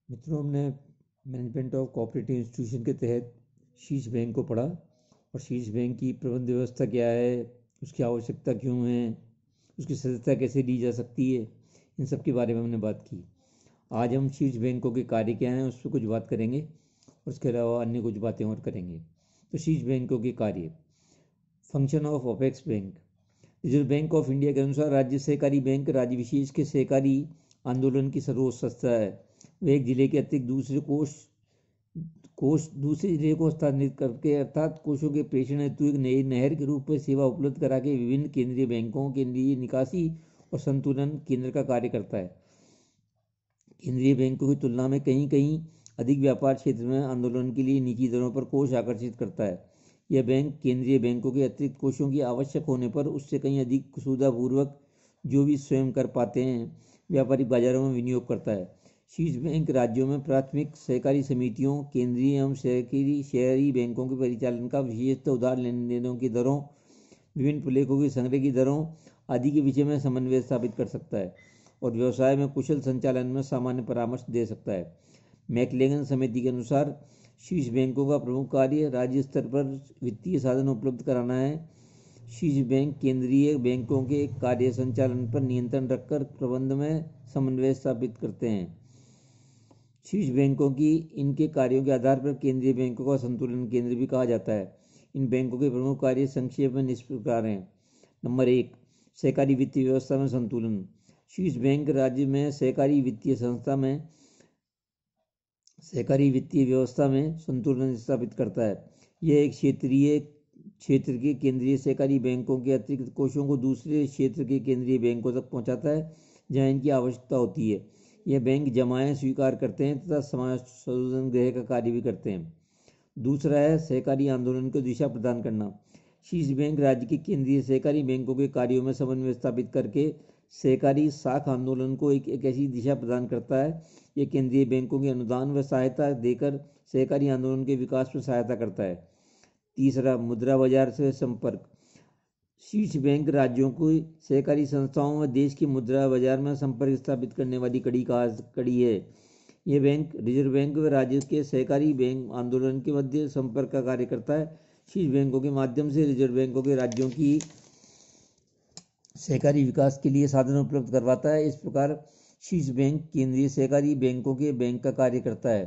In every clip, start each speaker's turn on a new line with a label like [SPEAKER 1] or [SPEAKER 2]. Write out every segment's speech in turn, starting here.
[SPEAKER 1] मित्रों, हमने management of cooperative institution के तहत शीर्ष बैंक को पढ़ा और शीर्ष बैंक की प्रबंध व्यवस्था क्या है, उसकी आवश्यकता क्यों है, उसकी सदस्यता कैसे ली जा सकती है, इन सब के बारे में हमने बात की। आज हम शीर्ष बैंकों के कार्य क्या हैं उस पर कुछ बात करेंगे और उसके अलावा अन्य कुछ बातें और करेंगे। तो शीर्ष बैंकों के कार्य। Function of apex bank. Reserve bank of India के अनुसार राज्य सहकारी बैंक राज्य विशेष के सहकारी आंदोलन की सर्वोच्च संस्था है। वह एक जिले के अतिरिक्त दूसरे जिले को स्थानांतरित करके अर्थात कोषों के प्रेषण हेतु एक नई नहर के रूप में सेवा उपलब्ध करा के विभिन्न केंद्रीय बैंकों के लिए निकासी और संतुलन केंद्र का कार्य करता है। केंद्रीय बैंकों की तुलना में कहीं कहीं अधिक व्यापार क्षेत्र में आंदोलन के लिए निजी दरों पर कोष आकर्षित करता है। यह बैंक केंद्रीय बैंकों के अतिरिक्त कोषों की आवश्यक होने पर उससे कहीं अधिक सुविधापूर्वक जो भी स्वयं कर पाते हैं व्यापारिक बाजारों में विनियोग करता है। शीर्ष बैंक राज्यों में प्राथमिक सहकारी समितियों, केंद्रीय एवं शहरी बैंकों के परिचालन का विशेषतः उधार लेन देनों की दरों, विभिन्न प्रलेखों के संग्रह की दरों आदि के विषय में समन्वय स्थापित कर सकता है और व्यवसाय में कुशल संचालन में सामान्य परामर्श दे सकता है। मैकलेगन समिति के अनुसार शीर्ष बैंकों का प्रमुख कार्य राज्य स्तर पर वित्तीय साधन उपलब्ध कराना है। शीर्ष बैंक केंद्रीय बैंकों के कार्य संचालन पर नियंत्रण रखकर प्रबंध में समन्वय स्थापित करते हैं। शीर्ष बैंकों की इनके कार्यों के आधार पर केंद्रीय बैंकों का संतुलन केंद्र भी कहा जाता है। इन बैंकों के प्रमुख कार्य संक्षेप में इस प्रकार हैं। नंबर 1, सहकारी वित्तीय व्यवस्था में संतुलन। शीर्ष बैंक राज्य में सहकारी वित्तीय व्यवस्था में संतुलन स्थापित करता है। यह एक क्षेत्र के केंद्रीय सहकारी बैंकों के अतिरिक्त कोषों को दूसरे क्षेत्र के केंद्रीय बैंकों तक पहुंचाता है जहां इनकी आवश्यकता होती है। यह बैंक जमाएं स्वीकार करते हैं तथा समाज संशोधन गृह का कार्य भी करते हैं। दूसरा है सहकारी आंदोलन को दिशा प्रदान करना। शीर्ष बैंक राज्य के केंद्रीय सहकारी बैंकों के कार्यों में समन्वय स्थापित करके सहकारी साख आंदोलन को एक ऐसी दिशा प्रदान करता है। यह केंद्रीय बैंकों के अनुदान व सहायता देकर सहकारी आंदोलन के विकास में सहायता करता है। तीसरा, मुद्रा बाजार से संपर्क। शीर्ष बैंक राज्यों को सहकारी संस्थाओं में देश के मुद्रा बाजार में संपर्क स्थापित करने वाली कड़ी है। यह बैंक रिजर्व बैंक व राज्य के सहकारी बैंक आंदोलन के मध्य संपर्क का कार्य करता है। शीर्ष बैंकों के माध्यम से रिजर्व बैंकों के राज्यों की सहकारी विकास के लिए साधन उपलब्ध करवाता है। इस प्रकार शीर्ष बैंक केंद्रीय सहकारी बैंकों के बैंक का कार्य करता है।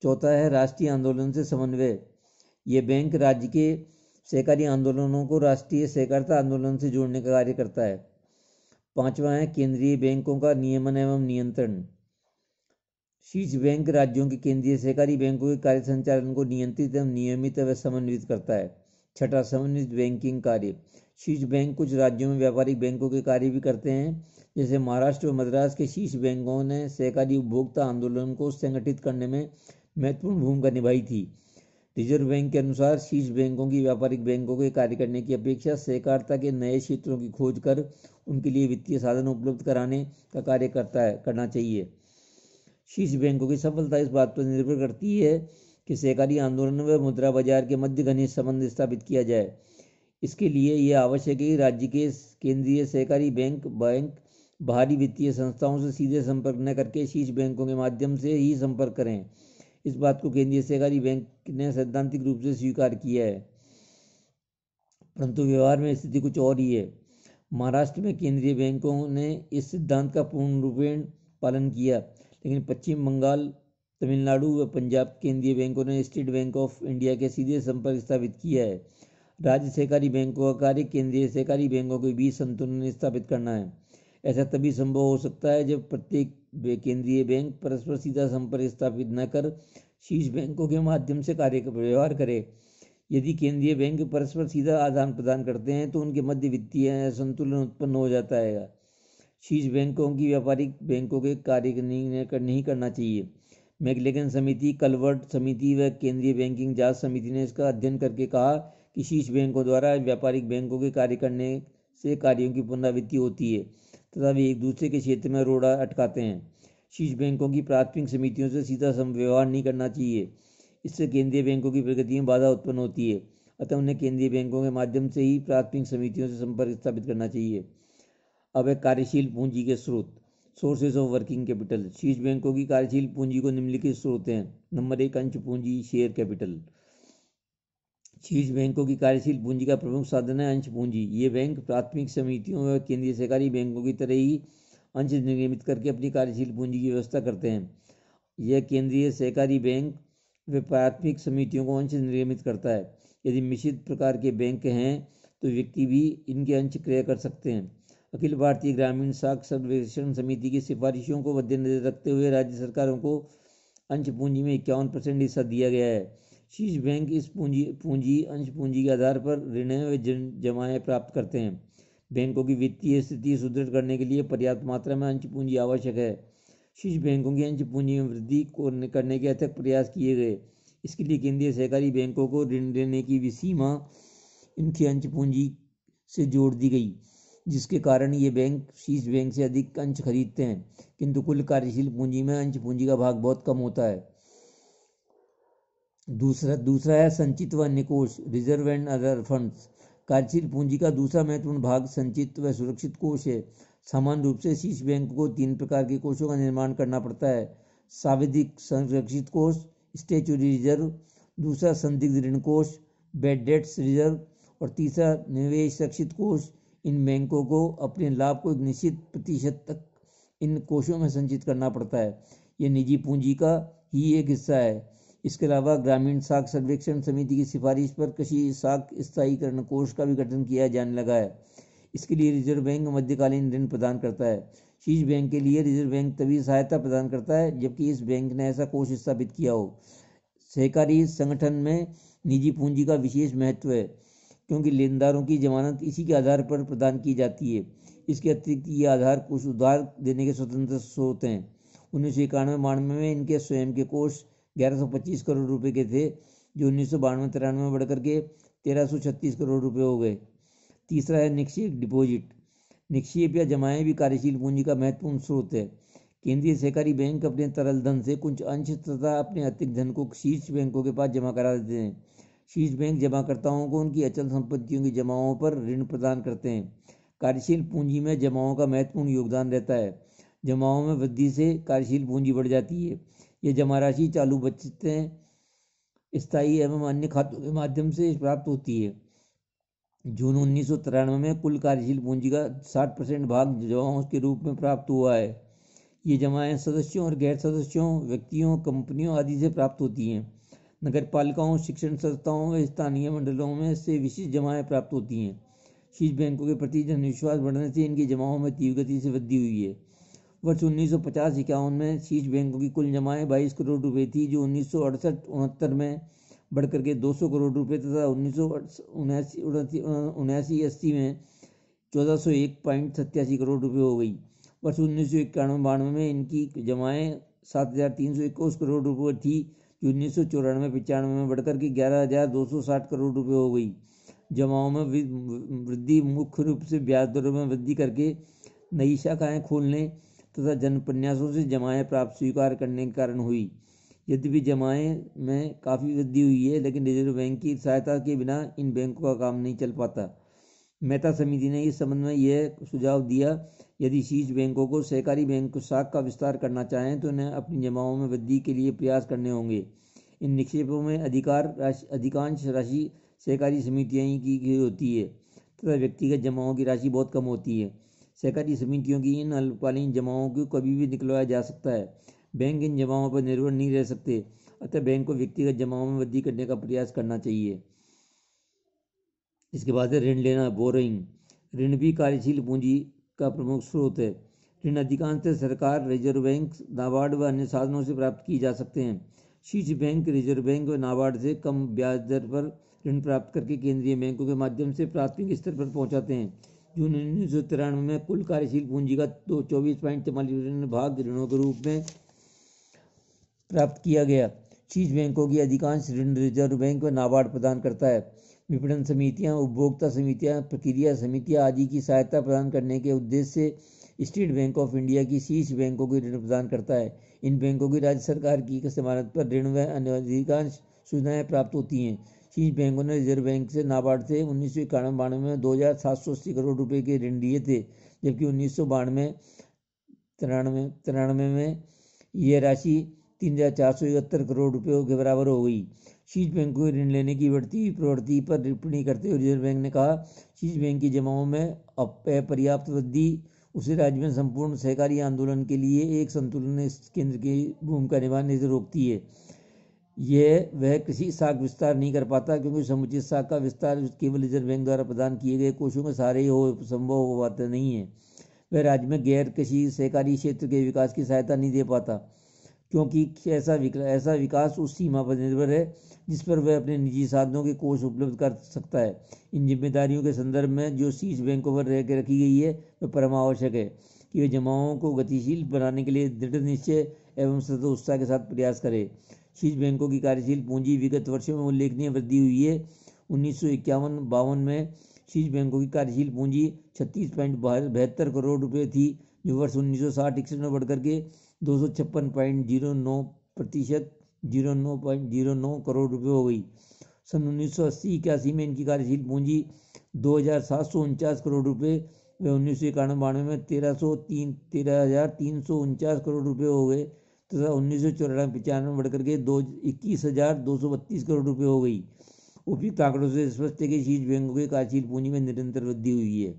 [SPEAKER 1] चौथा है राष्ट्रीय आंदोलन से समन्वय। यह बैंक राज्य के सहकारी आंदोलनों को राष्ट्रीय सहकारिता आंदोलन से जोड़ने का कार्य करता है। पांचवा है केंद्रीय बैंकों का नियमन एवं नियंत्रण। शीर्ष बैंक राज्यों के केंद्रीय सहकारी बैंकों के कार्य संचालन को नियंत्रित एवं नियमित व समन्वित करता है। छठा, समन्वित बैंकिंग कार्य। शीर्ष बैंक कुछ राज्यों में व्यापारिक बैंकों के कार्य भी करते हैं। जैसे महाराष्ट्र व मद्रास के शीर्ष बैंकों ने सहकारी उपभोक्ता आंदोलन को संगठित करने में महत्वपूर्ण भूमिका निभाई थी। रिजर्व बैंक के अनुसार शीर्ष बैंकों की व्यापारिक बैंकों के कार्य करने की अपेक्षा सहकारिता के नए क्षेत्रों की खोज कर उनके लिए वित्तीय साधन उपलब्ध कराने का कार्य करना चाहिए। शीर्ष बैंकों की सफलता इस बात पर निर्भर करती है कि सहकारी आंदोलन व मुद्रा बाजार के मध्य घनिष्ठ संबंध स्थापित किया जाए। इसके लिए यह आवश्यक है कि राज्य के केंद्रीय सहकारी बैंक बाहरी वित्तीय संस्थाओं से सीधे संपर्क न करके शीर्ष बैंकों के माध्यम से ही संपर्क करें। इस बात को केंद्रीय सहकारी बैंक ने सैद्धांतिक रूप से स्वीकार किया है, परंतु व्यवहार में स्थिति कुछ और ही है। महाराष्ट्र में केंद्रीय बैंकों ने इस सिद्धांत का पूर्ण रूपेण पालन किया, लेकिन पश्चिम बंगाल, तमिलनाडु व पंजाब केंद्रीय बैंकों ने स्टेट बैंक ऑफ इंडिया के सीधे संपर्क स्थापित किया है। राज्य सहकारी बैंकों का कार्य केंद्रीय सहकारी बैंकों के बीच संतुलन स्थापित करना है। ऐसा तभी संभव हो सकता है जब प्रत्येक केंद्रीय बैंक परस्पर सीधा संपर्क स्थापित न कर शीर्ष बैंकों के माध्यम से व्यवहार करे। यदि केंद्रीय बैंक परस्पर सीधा आदान प्रदान करते हैं तो उनके मध्य वित्तीय संतुलन उत्पन्न हो जाता है। शीर्ष बैंकों की व्यापारिक बैंकों के कार्य नहीं करना चाहिए। मैकलेगन समिति, कलवर्ट समिति व केंद्रीय बैंकिंग जांच समिति ने इसका अध्ययन करके कहा कि शीर्ष बैंकों द्वारा व्यापारिक बैंकों के कार्य करने से कार्यों की पुनरावृत्ति होती है तथा वे एक दूसरे के क्षेत्र में रोड़ा अटकाते हैं। शीर्ष बैंकों की प्राथमिक समितियों से सीधा व्यवहार नहीं करना चाहिए। इससे केंद्रीय बैंकों की प्रगति में बाधा उत्पन्न होती है। अतः उन्हें केंद्रीय बैंकों के माध्यम से ही प्राथमिक समितियों से संपर्क स्थापित करना चाहिए। अब है कार्यशील पूंजी के स्रोत। Sources of working capital. शीर्ष बैंकों की कार्यशील पूंजी को निम्नलिखित स्रोत हैं। नंबर 1, अंश पूंजी, शेयर कैपिटल। शीर्ष बैंकों की कार्यशील पूंजी का प्रमुख साधन है अंश पूंजी। ये बैंक प्राथमिक समितियों व केंद्रीय सहकारी बैंकों की तरह ही अंश निर्गमित करके अपनी कार्यशील पूंजी की व्यवस्था करते हैं। यह केंद्रीय सहकारी बैंक व प्राथमिक समितियों को अंश निर्गमित करता है। यदि मिश्रित प्रकार के बैंक हैं तो व्यक्ति भी इनके अंश क्रय कर सकते हैं। अखिल भारतीय ग्रामीण साख सर्वेक्षण समिति की सिफारिशों को मद्देनजर रखते हुए राज्य सरकारों को अंश पूंजी में 51% हिस्सा दिया गया है। शीर्ष बैंक इस अंश पूंजी के आधार पर ऋण व जमाएं प्राप्त करते हैं। बैंकों की वित्तीय स्थिति सुदृढ़ करने के लिए पर्याप्त मात्रा में अंश पूंजी आवश्यक है। शीर्ष बैंकों की अंश पूंजी में वृद्धि करने के अथक प्रयास किए गए। इसके लिए केंद्रीय सहकारी बैंकों को ऋण देने की सीमा इनकी अंश पूंजी से जोड़ दी गई, जिसके कारण ये बैंक शीर्ष बैंक से अधिक अंश खरीदते हैं, किंतु कुल कार्यशील पूंजी में अंश पूंजी का भाग बहुत कम होता है। दूसरा है संचित व अन्य कोष, रिजर्व एंड अदर फंड्स। कार्यशील पूंजी का दूसरा महत्वपूर्ण भाग संचित व सुरक्षित कोष है। सामान्य रूप से शीर्ष बैंक को 3 प्रकार के कोषों का निर्माण करना पड़ता है। सावधिक संरक्षित कोष, स्टैच्यूटरी रिजर्व, दूसरा संदिग्ध ऋण कोष, बैड डेट्स रिजर्व, और तीसरा निवेश रक्षित कोष। इन बैंकों को अपने लाभ को एक निश्चित प्रतिशत तक इन कोषों में संचित करना पड़ता है। यह निजी पूंजी का ही एक हिस्सा है। इसके अलावा ग्रामीण साख सर्वेक्षण समिति की सिफारिश पर कृषि साख स्थायीकरण कोष का भी गठन किया जाने लगा है। इसके लिए रिजर्व बैंक मध्यकालीन ऋण प्रदान करता है। शीर्ष बैंक के लिए रिजर्व बैंक तभी सहायता प्रदान करता है जबकि इस बैंक ने ऐसा कोष स्थापित किया हो। सहकारी संगठन में निजी पूंजी का विशेष महत्व है, क्योंकि लेनदारों की जमानत इसी के आधार पर प्रदान की जाती है। इसके अतिरिक्त ये आधार कुछ उधार देने के स्वतंत्र स्रोत हैं। 1991-92 में इनके स्वयं के कोष 1125 करोड़ रुपए के थे, जो 1992-93 में बढ़कर के 1336 करोड़ रुपए हो गए। तीसरा है निक्षेप डिपॉजिट। निक्षेप या जमाएं भी कार्यशील पूंजी का महत्वपूर्ण स्रोत है। केंद्रीय सहकारी बैंक अपने तरल धन से कुछ अंश तथा अपने अतिरिक्त धन को शीर्ष बैंकों के पास जमा करा देते हैं। शीर्ष बैंक जमाकर्ताओं को उनकी अचल संपत्तियों की जमाओं पर ऋण प्रदान करते हैं। कार्यशील पूंजी में जमाओं का महत्वपूर्ण योगदान रहता है। जमाओं में वृद्धि से कार्यशील पूंजी बढ़ जाती है। यह जमा राशि चालू बचतें, स्थायी एवं अन्य खातों के माध्यम से प्राप्त होती है। जून 1993 में कुल कार्यशील पूंजी का 60% भाग जमाओं के रूप में प्राप्त हुआ है। ये जमाएं सदस्यों और गैर सदस्यों, व्यक्तियों, कंपनियों आदि से प्राप्त होती हैं। नगर पालिकाओं, शिक्षण संस्थाओं व स्थानीय मंडलों में से विशिष्ट जमाएं प्राप्त होती हैं। शीर्ष बैंकों के प्रति जनविश्वास बढ़ने से इनकी जमाओं में तीव्र गति से वृद्धि हुई है। वर्ष 1950-51 में शीर्ष बैंकों की कुल जमाएं 22 करोड़ रुपए थी, जो 1968-69 में बढ़कर के 200 करोड़ रुपए तथा 1979-80 में 1401.87 करोड़ रुपए हो गई। वर्ष 1991-92 में इनकी जमाएं 7321 करोड़ रुपए थी, जो 1994-95 में बढ़कर के 11260 करोड़ रुपए हो गई। जमाओं में वृद्धि मुख्य रूप से ब्याज दरों में वृद्धि करके नई शाखाएं खोलने तथा जनप्रन्यासों से जमाएं प्राप्त स्वीकार करने के कारण हुई। यद्यपि जमाएं में काफ़ी वृद्धि हुई है, लेकिन रिजर्व बैंक की सहायता के बिना इन बैंकों का काम नहीं चल पाता। मेहता समिति ने इस संबंध में यह सुझाव दिया, यदि शीर्ष बैंकों को सहकारी बैंक शाख का विस्तार करना चाहें तो उन्हें अपनी जमाओं में वृद्धि के लिए प्रयास करने होंगे। इन निक्षेपों में अधिकांश राशि सहकारी समितियां की होती है तथा व्यक्तिगत जमाओं की राशि बहुत कम होती है। सहकारी समितियों की इन अल्पकालीन जमाओं को कभी भी निकलवाया जा सकता है। बैंक इन जमाओं पर निर्भर नहीं रह सकते, अतः बैंक को व्यक्तिगत जमाओं में वृद्धि करने का प्रयास करना चाहिए। इसके बाद है ऋण लेना, बोरोइंग। ऋण भी कार्यशील पूंजी का प्रमुख स्रोत है। ऋण अधिकांशतः सरकार, रिजर्व बैंक, नाबार्ड व अन्य साधनों से प्राप्त किए जा सकते हैं। शीर्ष बैंक, रिजर्व बैंक व नाबार्ड से कम ब्याज दर पर ऋण प्राप्त करके केंद्रीय बैंकों के माध्यम से प्राथमिक स्तर पर पहुंचाते हैं। जून 1993 में कुल कार्यशील पूंजी का 24.44% भाग ऋणों के रूप में प्राप्त किया गया। शीर्ष बैंकों की अधिकांश ऋण रिजर्व बैंक व नाबार्ड प्रदान करता है। विपणन समितियां, उपभोक्ता समितियां, प्रक्रिया समितियां आदि की सहायता प्रदान करने के उद्देश्य से स्टेट बैंक ऑफ इंडिया की शीर्ष बैंकों को ऋण प्रदान करता है। इन बैंकों की राज्य सरकार की जमानत पर ऋण व अन्य अधिकांश सुविधाएं प्राप्त होती हैं। शीर्ष बैंकों ने रिजर्व बैंक से, नाबार्ड से 1991-92 में 2780 करोड़ रुपए के ऋण लिए थे, जबकि 1992 तिरानवे में यह राशि 3,471 करोड़ रुपये के बराबर हो गई। शीर्ष बैंकों के ऋण लेने की बढ़ती हुई प्रवृत्ति पर टिप्पणी करते हुए रिजर्व बैंक ने कहा, शीर्ष बैंक की जमाओं में अपर्याप्त वृद्धि उसे राज्य में संपूर्ण सहकारी आंदोलन के लिए एक संतुलन केंद्र की भूमिका निभाने से रोकती है। वह किसी साख विस्तार नहीं कर पाता, क्योंकि समुचित साख का विस्तार केवल रिजर्व बैंक द्वारा प्रदान किए गए कोषों के सहारे ही संभव हो पाता नहीं है। वह राज्य में गैर कृषि सहकारी क्षेत्र के विकास की सहायता नहीं दे पाता, क्योंकि ऐसा विकास उस सीमा पर निर्भर है जिस पर वह अपने निजी साधनों के कोष उपलब्ध कर सकता है। इन जिम्मेदारियों के संदर्भ में जो शीर्ष बैंकों पर रखी गई है वह परम आवश्यक है कि वे जमाओं को गतिशील बनाने के लिए दृढ़ निश्चय एवं सतत उत्साह के साथ प्रयास करें। शीर्ष बैंकों की कार्यशील पूंजी विगत वर्षों में उल्लेखनीय वृद्धि हुई है। 1951-52 में शीर्ष बैंकों की कार्यशील पूंजी 36.72 करोड़ रुपये थी, जो वर्ष 1960-61 में बढ़कर के 256.09 करोड़ रुपये हो गई। सन 1980-81 में इनकी कार्यशील पूंजी 2,749 करोड़ रुपये व 1991-92 में 13,349 करोड़ रुपये हो गए तथा 1994-95 में बढ़कर के 21,232 करोड़ रुपये हो गई। उपयुक्त आंकड़ों से स्पष्ट है कि शीर्ष बैंकों के कार्यशील पूंजी में निरंतर वृद्धि हुई है।